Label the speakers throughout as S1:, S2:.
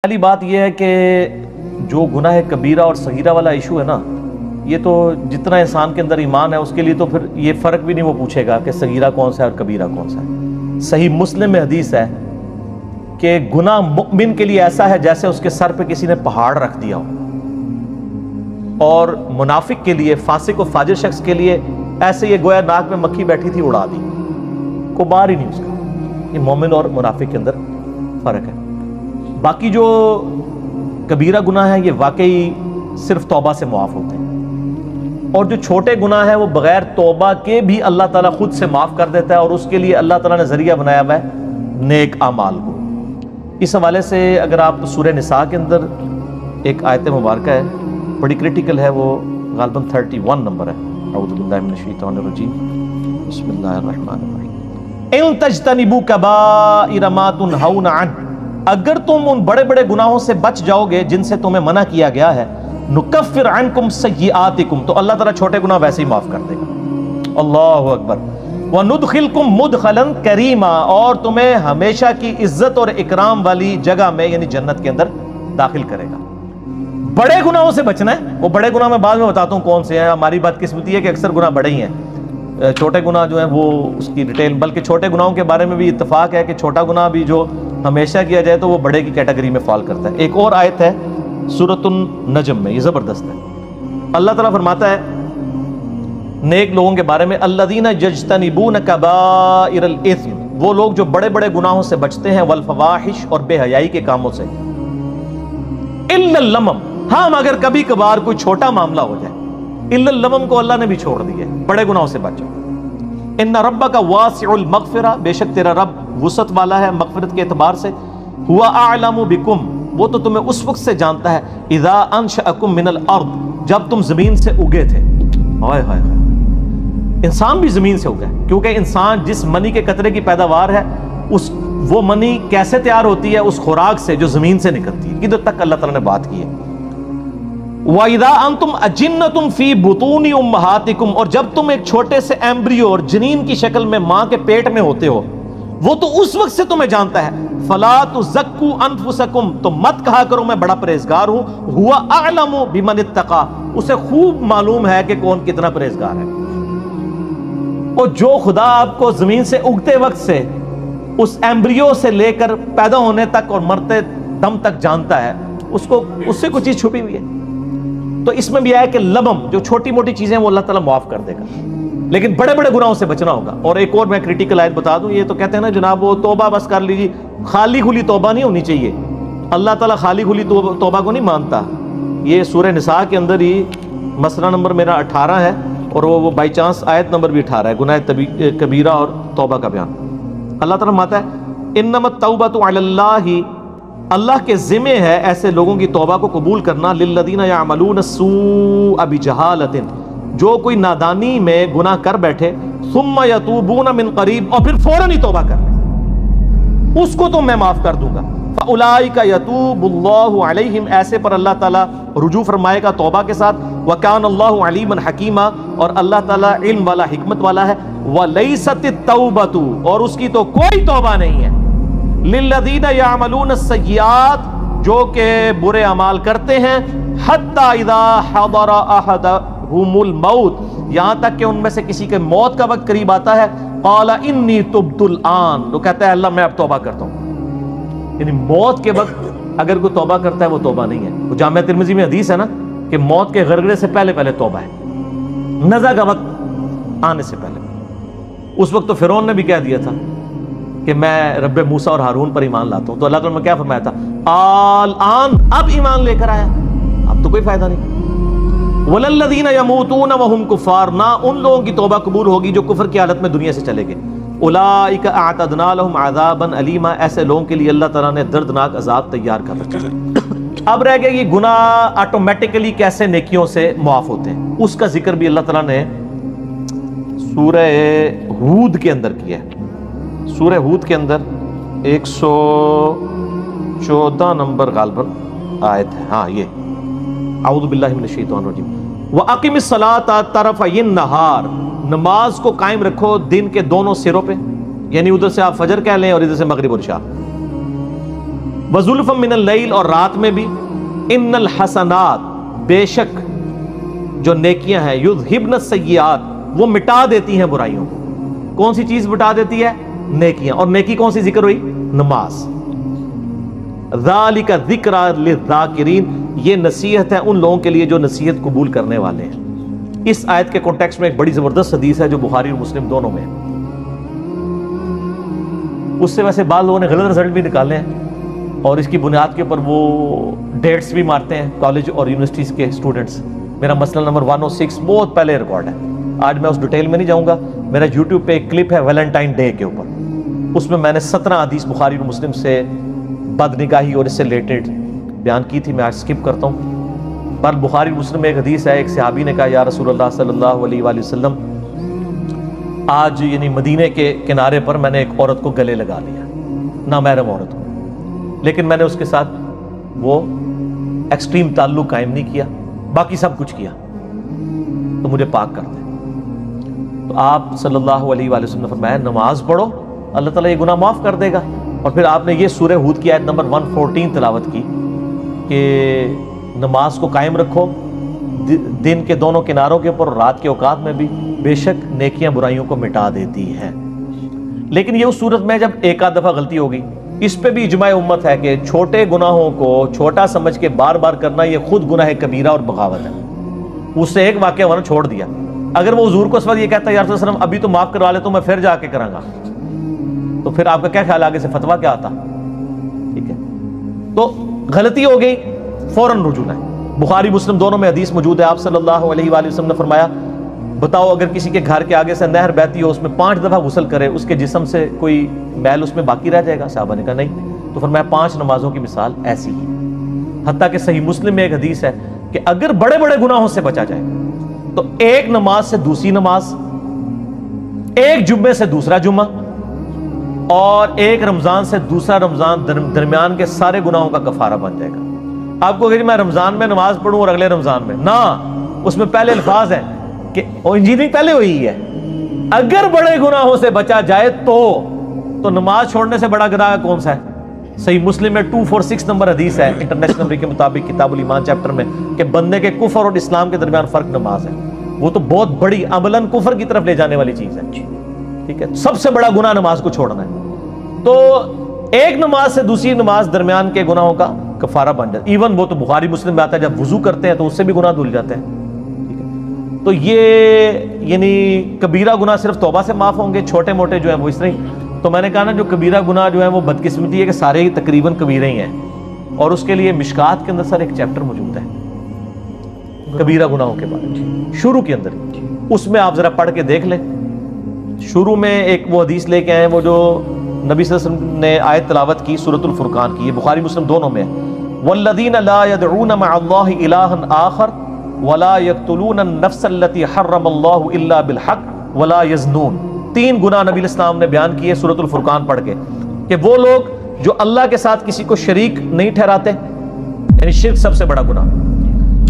S1: پہلی بات یہ ہے کہ جو گناہ کبیرہ اور صغیرہ والا ایشو ہے نا، یہ تو جتنا انسان کے اندر ایمان ہے اس کے لیے تو پھر یہ فرق بھی نہیں وہ پوچھے گا کہ صغیرہ کون سا ہے اور کبیرہ کون سا ہے۔ صحیح مسلم میں حدیث ہے کہ گناہ مؤمن کے لیے ایسا ہے جیسے اس کے سر پہ کسی نے پہاڑ رکھ دیا ہو، اور منافق کے لیے، فاسق و فاجر شخص کے لیے ایسے یہ گویا ناک میں مکھی بیٹھی تھی اڑا دی، کوئی بار ہی نہیں اس کا۔ یہ مومن اور منافق کے اندر فرق ہے۔ باقی جو کبیرہ گناہ ہیں یہ واقعی صرف توبہ سے معاف ہوتے ہیں، اور جو چھوٹے گناہ ہیں وہ بغیر توبہ کے بھی اللہ تعالیٰ خود سے معاف کر دیتا ہے، اور اس کے لیے اللہ تعالیٰ نے ذریعہ بنایا ہوا ہے نیک اعمال کو۔ اس حوالے سے اگر آپ سورہ نساء کے اندر ایک آیت مبارکہ ہے، بڑی کرٹیکل ہے، وہ غالباً 31 نمبر ہے۔ اعوذ باللہ من الشیطان الرجیم، بسم اللہ الرحمن الرحیم۔ ان تجتنبوا کبائر ما تنہون عنہ، اگر تم ان بڑے بڑے گناہوں سے بچ جاؤ گے جن سے تمہیں منع کیا گیا ہے، نکفر عنکم سیئاتکم، تو اللہ تعالیٰ چھوٹے گناہ ویسے ہی معاف کر دے گا۔ اللہ اکبر۔ وندخلکم مدخلا کریما، اور تمہیں ہمیشہ کی عزت اور اکرام والی جگہ میں یعنی جنت کے اندر داخل کرے گا۔ بڑے گناہوں سے بچنا ہے، وہ بڑے گناہ میں بعد میں بتاتا ہوں کون سے ہیں۔ ہماری بدقسمتی ہے کہ اکثر گناہ بڑے ہی ہیں، چھوٹے گناہ جو ہیں وہ اس کی ڈیٹیل، بلکہ چھوٹے گناہوں کے بارے میں بھی اتفاق ہے کہ چھوٹا گناہ بھی جو ہمیشہ کیا جائے تو وہ بڑے کی کیٹیگری میں فال کرتا ہے۔ ایک اور آیت ہے سورۃ النجم میں، یہ زبردست ہے۔ اللہ تعالیٰ فرماتا ہے نیک لوگوں کے بارے میں، الذین یجتنبون کبائر الاثم، وہ لوگ جو بڑے بڑے گناہوں سے بچتے ہیں، والفواحش، اور بے حیائی کے کاموں سے، الا اللمم، ہاں مگر کبھی کبھار کوئی چھوٹا معاملہ ہو جائے، الا اللمم کو اللہ نے بھی چھوڑ دیا ہے، بڑے گناہوں سے بچو۔ ان ربک واسع المغفرہ، بے شک تیرا رب وسعت والا ہے مغفرت کے اعتبار سے، ہوا اعلم بکم، وہ تو تمہیں اس وقت سے جانتا ہے، اذا انشأکم من الارض، جب تم زمین سے اگے تھے۔ ہائے ہائے ہائے، انسان بھی زمین سے اگا ہے، کیونکہ انسان جس منی کے قطرے کی پیداوار ہے، وہ منی کیسے تیار ہوتی ہے؟ اس خوراک سے جو زمین سے نکلتی ہے۔ ادھر تک اللہ تعالیٰ نے بات کی ہے۔ وَإِذَا أَنْتُمْ أَجِنَّةٌ فِي بُطُونِ أُمَّهَاتِكُمْ، اور جب تم ایک چھوٹے سے ایمبریو اور جنین کی شکل میں ماں کے پیٹ میں ہوتے ہو، وہ تو اس وقت سے تمہیں جانتا ہے۔ فَلَا تُزَكُّوا أَنفُسَكُمْ، تو مت کہا کرو میں بڑا پرہیزگار ہوں، هُوَ أَعْلَمُ بِمَنِ اتَّقَىٰ، اسے خوب معلوم ہے کہ کون کتنا پرہیزگار ہے۔ اور جو خدا آپ کو زمین سے اگتے وقت سے اس ایمبریو سے لے کر پیدا ہونے تک اور مرتے دم تک جانتا ہے، اس سے کوئی چیز چھپی ہوئی ہے؟ تو اس میں بھی آیا کہ لبم، جو چھوٹی موٹی چیزیں وہ اللہ تعالیٰ معاف کر دے گا، لیکن بڑے بڑے گناہوں سے بچنا ہوگا۔ اور ایک اور میں کریٹیکل آیت بتا دوں، یہ تو کہتے ہیں نا جناب وہ توبہ بس کر لیجیے، خالی کھلی توبہ نہیں ہونی چاہیے، اللہ تعالیٰ خالی کھلی توبہ کو نہیں مانتا۔ یہ سورہ نساء کے اندر ہی مسئلہ نمبر میرا 18 ہے، اور وہ بائی چانس آیت نمبر بھی 18 ہے، گناہ کبیرہ اور توبہ کا بیان۔ اللہ تعالیٰ فرماتا ہے انما التوبۃ علی اللہ، اللہ کے ذمہ ہے ایسے لوگوں کی توبہ کو قبول کرنا، للذین یعملون السوء بجہالۃ، جو کوئی نادانی میں گناہ کر بیٹھے، ثم یتوبون من قریب، اور پھر فوراً ہی توبہ کر لیں، اس کو تو میں معاف کر دوں گا۔ فاولئک یتوب اللہ علیہم، ایسے پر اللہ تعالیٰ رجوع فرمائے گا توبہ کے ساتھ۔ وکان اللہ علیما حکیما، اور اللہ تعالیٰ علم والا حکمت والا ہے۔ ولیست التوبۃ، اور اس کی تو کوئی توبہ نہیں ہے، للذین یعملون السیئات، جو کہ برے اعمال کرتے ہیں، حتی اذا حضر احدہم الموت، یہاں تک کہ ان میں سے کسی کے موت کا وقت قریب آتا ہے، قال انی تبت الآن، تو کہتا ہے اللہ میں اب توبہ کرتا ہوں۔ یعنی موت کے وقت اگر کوئی توبہ کرتا ہے وہ توبہ نہیں ہے۔ وہ جامعہ ترمذی میں حدیث ہے نا کہ موت کے غرغرے سے پہلے پہلے توبہ ہے، نزع کا وقت آنے سے پہلے۔ اس وقت تو فرعون نے بھی کہہ دیا تھا کہ میں رب موسیٰ اور ہارون پر ایمان لاتا ہوں، تو اللہ تعالیٰ نے کیا فرمایا تھا؟ الآن، اب ایمان لے کر آیا، اب تو کوئی فائدہ نہیں۔ وَلَلَّذِينَ يَمُوتُونَ وَهُمْ كُفَّارٌ، نہ ان لوگوں کی توبہ قبول ہوگی جو کفر کی حالت میں دنیا سے چلے گئے۔ اولئک اعتدنا لهم عذابا الیما، ایسے لوگوں کے لیے اللہ تعالیٰ نے دردناک عذاب تیار کر رکھا ہے۔ اب رہ گیا یہ گناہ آٹومیٹکلی کیسے نیکیوں سے معاف ہوتے ہیں، اس کا ذکر بھی اللہ تعالیٰ نے سورہ ہود کے اندر کیا ہے۔ سورہ ہود کے اندر 114 نمبر غالباً آیت ہے، ہاں یہ، اعوذ باللہ من الشیطان الرجیم۔ وَأَقِمِ الصَّلَاةَ طَرَفَيِ النَّهَارِ، نماز کو قائم رکھو دن کے دونوں سروں پہ، یعنی ادھر سے آپ فجر کہہ لیں اور ادھر سے مغرب اور عشاء۔ وَزُلْفًا مِّنَ اللَّيْلِ، اور رات میں بھی، اِنَّ الْحَسَنَاتِ، بے شک جو نیکیاں ہیں، یُذْہِبْنَ السَّیِّئَاتِ، وہ مٹا دیتی ہیں برائیوں کو۔ کون سی چیز مٹا دیتی ہے؟ نیکیاں۔ اور نیکی کون سی ذکر ہوئی؟ نماز۔ ذَلِكَ ذِکْرَىٰ لِلذَّاکِرِینَ، یہ نصیحت ہے ان لوگوں کے لیے جو نصیحت قبول کرنے والے ہیں۔ اس آیت کے کانٹیکسٹ میں ایک بڑی زبردست حدیث ہے جو بخاری اور مسلم دونوں میں ہے۔ اس سے ویسے بعض لوگوں نے غلط رزلٹ بھی نکالے ہیں اور اس کی بنیاد کے اوپر وہ ڈیٹس بھی مارتے ہیں کالج اور یونیورسٹیز کے اسٹوڈنٹس۔ میرا مسئلہ نمبر 106 بہت پہلے ریکارڈ ہے، آج میں اس ڈیٹیل میں نہیں جاؤں گا۔ میرا یوٹیوب پہ ایک کلپ ہے ویلنٹائن ڈے کے اوپر، اس میں نے 17 حدیث بخاری اور مسلم سے بد نگاہی اور اس سے ریلیٹڈ بیان کی تھی، میں آج سکپ کرتا ہوں۔ پر بخاری مسلم میں ایک حدیث ہے، ایک صحابی نے کہا یا رسول اللہ صلی اللہ علیہ وآلہ وسلم، آج یعنی مدینے کے کنارے پر میں نے ایک عورت کو گلے لگا لیا، نامحرم عورت کو، لیکن میں نے اس کے ساتھ وہ ایکسٹریم تعلق قائم نہیں کیا، باقی سب کچھ کیا، تو مجھے پاک کر دے۔ تو آپ صلی اللہ علیہ وآلہ وسلم نے فرمایا نماز پڑھو، اللہ تعالیٰ یہ گناہ معاف کر دے گا۔ اور پھر آپ نے یہ سورہ ہود کی آیت نمبر 114 تلاوت کی کہ نماز کو قائم رکھو دن کے دونوں کناروں کے اوپر، رات کے اوقات میں بھی، بے شک نیکیاں برائیوں کو مٹا دیتی ہیں۔ لیکن یہ اس صورت میں جب ایک آدھ دفعہ غلطی ہوگی، اس پہ بھی اجماع امت ہے کہ چھوٹے گناہوں کو چھوٹا سمجھ کے بار بار کرنا یہ خود گناہ کبیرہ اور بغاوت ہے۔ اس سے ایک واقعہ ورنہ چھوڑ دیا، اگر وہ حضور کو اس وقت یہ کہتا ہے یا رسول اللہ علیہ وسلم ابھی تو معاف کروا لے تو میں پھر جا کے کراں گا، تو پھر آپ کا کیا خیال آگے سے فتویٰ کیا آتا؟ ٹھیک ہے، تو غلطی ہو گئی فوراً رجوع ہے۔ بخاری مسلم دونوں میں حدیث موجود ہے، آپ صلی اللہ علیہ وآلہ وسلم نے فرمایا بتاؤ اگر کسی کے گھر کے آگے سے نہر بہتی ہو، اس میں 5 دفعہ غسل کرے، اس کے جسم سے کوئی میل اس میں باقی رہ جائے گا؟ صحابہ نے کہا نہیں، تو فرمایا 5 نمازوں کی مثال ایسی ہی۔ حتیٰ کہ صحیح مسلم میں ایک حدیث ہے کہ اگر بڑے بڑے گناہوں سے بچا جائے تو ایک نماز سے دوسری نماز، ایک جمعے سے دوسرا جمعہ، اور ایک رمضان سے دوسرا رمضان، درمیان کے سارے گناہوں کا کفارہ بن جائے گا۔ آپ کو اگر میں رمضان میں نماز پڑھوں اور اگلے رمضان میں نہ، اس میں پہلے الفاظ ہیں کہ انجینئرنگ پہلے ہوئی ہے، اگر بڑے گناہوں سے بچا جائے تو نماز چھوڑنے سے بڑا گناہ کون سا ہے؟ صحیح مسلم میں 246 نمبر حدیث ہے انٹرنیشنل نمبر کے مطابق کتاب الایمان چیپٹر میں کہ بندے کے کفر اور اسلام کے درمیان فرق نماز ہے، وہ تو بہت بڑی عملاً کفر کی طرف لے جانے والی چیز ہے، ٹھیک ہے، سب سے بڑا گناہ نماز کو چھوڑنا ہے۔ تو ایک نماز سے دوسری نماز درمیان کے گناہوں کا کفارہ بن جاتا ہے۔ ایون وہ تو بخاری مسلم میں آتا ہے جب وضو کرتے ہیں تو اس سے بھی گناہ دھل جاتے ہیں، ٹھیک ہے۔ تو یہ یعنی کبیرہ گناہ صرف توبہ سے معاف ہوں گے، چھوٹے موٹے جو ہیں وہ اس طرح ہی۔ تو میں نے کہا نا جو کبیرہ گناہ جو ہیں وہ بدقسمتی ہے کہ سارے ہی تقریباً کبیرے ہی ہیں، اور اس کے لیے مشکات کے اندر سر ایک چیپٹر موجود ہے کبیرہ گناہوں کے بارے میں، شروع کے اندر، اس میں آپ ذرا پڑھ کے دیکھ لیں۔ شروع میں ایک وہ حدیث لے کے آئے وہ جو نبی صلی اللہ علیہ وسلم نے آیت تلاوت کی سورۃ الفرقان کی، یہ بخاری مسلم دونوں میں ہے، والذین لا يدعون مع اللہ الہا آخر ولا يقتلون النفس التي حرم اللہ الا بالحق ولا يزنون۔ 3 گناہ نبی علیہ السلام نے بیان کیے سورۃ الفرقان پڑھ کے کہ وہ لوگ جو اللہ کے ساتھ کسی کو شریک نہیں ٹھہراتے، یعنی شرک سب سے بڑا گناہ،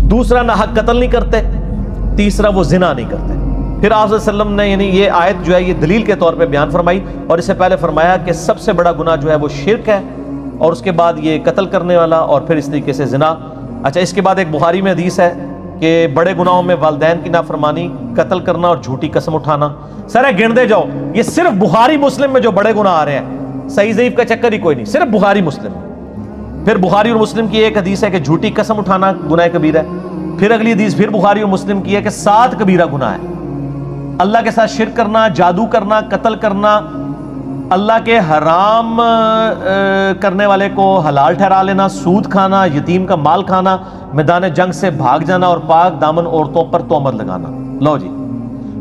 S1: دوسرا ناحق قتل نہیں کرتے، تیسرا وہ زنا نہیں کرتے۔ پھر آپ صلی اللہ علیہ وسلم نے یعنی یہ آیت جو ہے یہ دلیل کے طور پہ بیان فرمائی، اور اس سے پہلے فرمایا کہ سب سے بڑا گناہ جو ہے وہ شرک ہے، اور اس کے بعد یہ قتل کرنے والا، اور پھر اس طریقے سے زنا۔ اچھا، اس کے بعد ایک بخاری میں حدیث ہے کہ بڑے گناہوں میں والدین کی نافرمانی، قتل کرنا اور جھوٹی قسم اٹھانا۔ سر گن دے جاؤ، یہ صرف بخاری مسلم میں جو بڑے گناہ آ رہے ہیں، صحیح ضعیف کا چکر ہی کوئی نہیں، صرف بخاری مسلم میں۔ پھر بخاری اور مسلم کی ایک حدیث ہے کہ جھوٹی قسم اٹھانا گناہ کبیرہ ہے۔ پھر اگلی حدیث پھر بخاری اور مسلم کی ہے کہ 7 کبیرہ گناہ ہے، اللہ کے ساتھ شرک کرنا، جادو کرنا، قتل کرنا، اللہ کے حرام کرنے والے کو حلال ٹھہرا لینا، سود کھانا، یتیم کا مال کھانا، میدان جنگ سے بھاگ جانا، اور پاک دامن عورتوں پر تہمت لگانا۔ لو جی،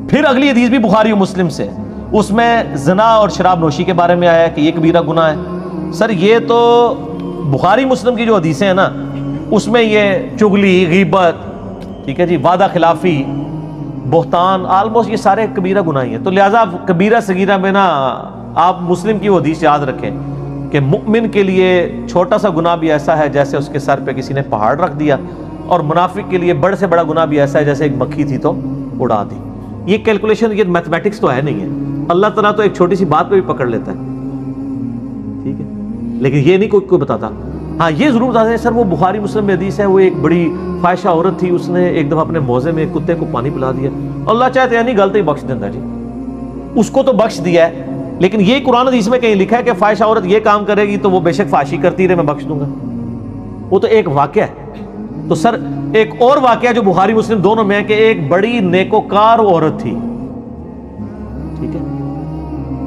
S1: پھر اگلی حدیث بھی بخاری و مسلم سے، اس میں زنا اور شراب نوشی کے بارے میں آیا ہے کہ یہ کبیرہ گناہ ہے۔ سر یہ تو بخاری مسلم کی جو حدیثیں ہیں نا، اس میں یہ چغلی، غیبت، ٹھیک ہے جی، وعدہ خلافی، بہتان، آلموسٹ یہ سارے کبیرہ گناہ ہیں۔ تو لہٰذا کبیرہ صغیرہ میں نا آپ مسلم کی وہ حدیث یاد رکھیں کہ مؤمن کے لیے چھوٹا سا گناہ بھی ایسا ہے جیسے اس کے سر پہ کسی نے پہاڑ رکھ دیا، اور منافق کے لیے بڑے سے بڑا گناہ بھی ایسا ہے جیسے ایک مکھی تھی تو اڑا دی۔ یہ کیلکولیشن، یہ میتھمیٹکس تو ہے نہیں ہے، اللہ تعالیٰ تو ایک چھوٹی سی بات پہ بھی پکڑ لیتا ہے، ٹھیک ہے، لیکن یہ نہیں کوئی بتاتا ہاں یہ ضرور بتا دیں سر، وہ بخاری مسلم میں حدیث ہے، وہ ایک بڑی فاحشہ عورت تھی، اس نے ایک دفعہ اپنے موزے میں کتے کو پانی پلا دیا، اللہ چاہتے ہیں نہیں غلطی بخش دینا جی، اس کو تو بخش دیا ہے، لیکن یہ قرآن حدیث میں کہیں لکھا ہے کہ فاحشہ عورت یہ کام کرے گی تو وہ بے شک فحاشی کرتی رہے میں بخش دوں گا، وہ تو ایک واقعہ ہے۔ تو سر ایک اور واقعہ جو بخاری مسلم دونوں میں ہے کہ ایک بڑی نیکوکار عورت تھی، ٹھیک ہے،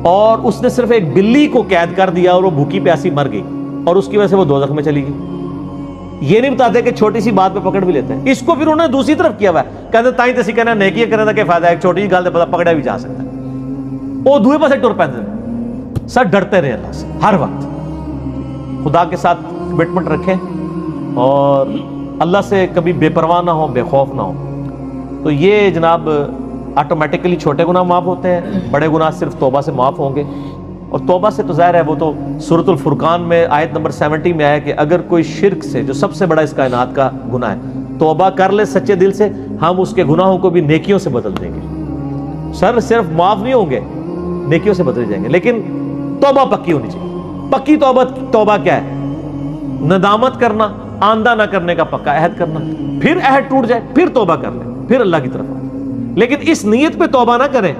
S1: اور اس نے صرف ایک بلی کو قید کر دیا اور وہ بھوکی پیاسی مر گئی، اور اس کی وجہ سے وہ دوزخ میں چلی گئی۔ یہ نہیں بتاتے کہ چھوٹی سی بات پہ پکڑ بھی لیتے ہیں، اس کو پھر انہوں نے دوسری طرف کیا ہوا ہے، کہتے تائیں تسی کہنا نیکی کرنے دا کیا فائدہ ہے، ایک چھوٹی سی گل تے پتہ پکڑا بھی جا سکتا ہے، وہ دوسرے پاسے ٹر پیندے۔ سر ڈرتے رہے اللہ سے ہر وقت، خدا کے ساتھ کمٹمنٹ رکھیں اور اللہ سے کبھی بے پرواہ نہ ہو، بے خوف نہ ہو، تو یہ جناب آٹومیٹکلی چھوٹے گناہ معاف ہوتے ہیں، بڑے گناہ صرف توبہ سے معاف ہوں گے۔ اور توبہ سے تو ظاہر ہے وہ تو سورۃ الفرقان میں آیت نمبر 70 میں آیا کہ اگر کوئی شرک سے، جو سب سے بڑا اس کائنات کا گناہ ہے، توبہ کر لے سچے دل سے، ہم اس کے گناہوں کو بھی نیکیوں سے بدل دیں گے۔ سر صرف معاف نہیں ہوں گے، نیکیوں سے بدل جائیں گے، لیکن توبہ پکی ہونی چاہیے۔ پکی توبہ کیا ہے؟ ندامت کرنا، آندہ نہ کرنے کا پکا عہد کرنا، پھر عہد ٹوٹ جائے پھر توبہ کر لیں، پھر اللہ کی طرف آئیں، لیکن اس نیت پہ توبہ نہ کریں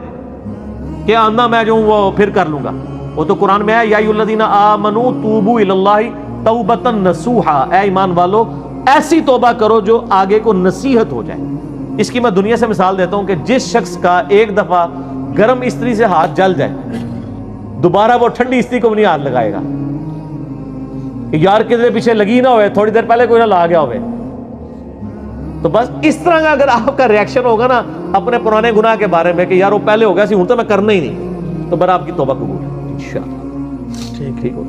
S1: کہ آندہ میں جو ہوں وہ پھر کر لوں گا۔ وہ تو قرآن میں ہے یا ایھا الذین آمنوا توبوا الی اللہ توبۃ نصوحا، اے ایمان والو ایسی توبہ کرو جو آگے کو نصیحت ہو جائے۔ اس کی میں دنیا سے مثال دیتا ہوں کہ جس شخص کا ایک دفعہ گرم استری سے ہاتھ جل جائے، دوبارہ وہ ٹھنڈی استری کو بھی نہیں ہاتھ لگائے گا، یار کسی پیچھے لگی نہ ہوئے، تھوڑی دیر پہلے کوئی نہ لا گیا ہوئے۔ تو بس اس طرح کا اگر آپ کا ریاکشن ہوگا نا اپنے پرانے گناہ کے بارے میں کہ یار وہ پہلے ہو گیا سی ہوں تو میں کرنا ہی نہیں، تو بر آپ کی توبہ قبول ہے انشاءاللہ۔ ٹھیک ہو